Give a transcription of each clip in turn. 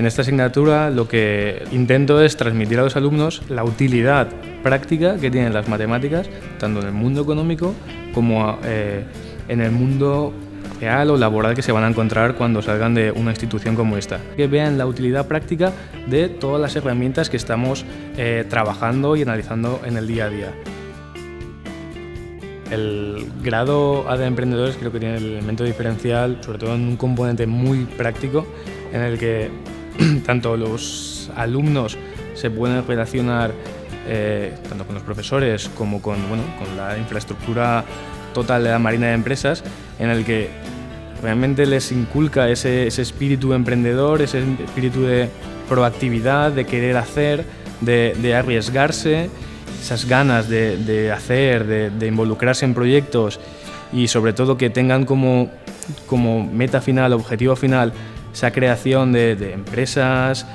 En esta asignatura lo que intento es transmitir a los alumnos la utilidad práctica que tienen las matemáticas, tanto en el mundo económico como en el mundo real o laboral que se van a encontrar cuando salgan de una institución como esta. Que vean la utilidad práctica de todas las herramientas que estamos trabajando y analizando en el día a día. El grado A de Emprendedores creo que tiene el elemento diferencial, sobre todo en un componente muy práctico, en el que tanto los alumnos se pueden relacionar tanto con los profesores como con la infraestructura total de la Marina de Empresas, en el que realmente les inculca ese espíritu emprendedor, ese espíritu de proactividad, de querer hacer, de arriesgarse, esas ganas de hacer, de involucrarse en proyectos y sobre todo que tengan como meta final, objetivo final, esa creación de empresas,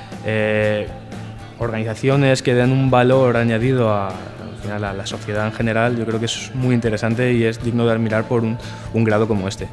organizaciones que den un valor añadido al final a la sociedad en general. Yo creo que es muy interesante y es digno de admirar por un grado como este.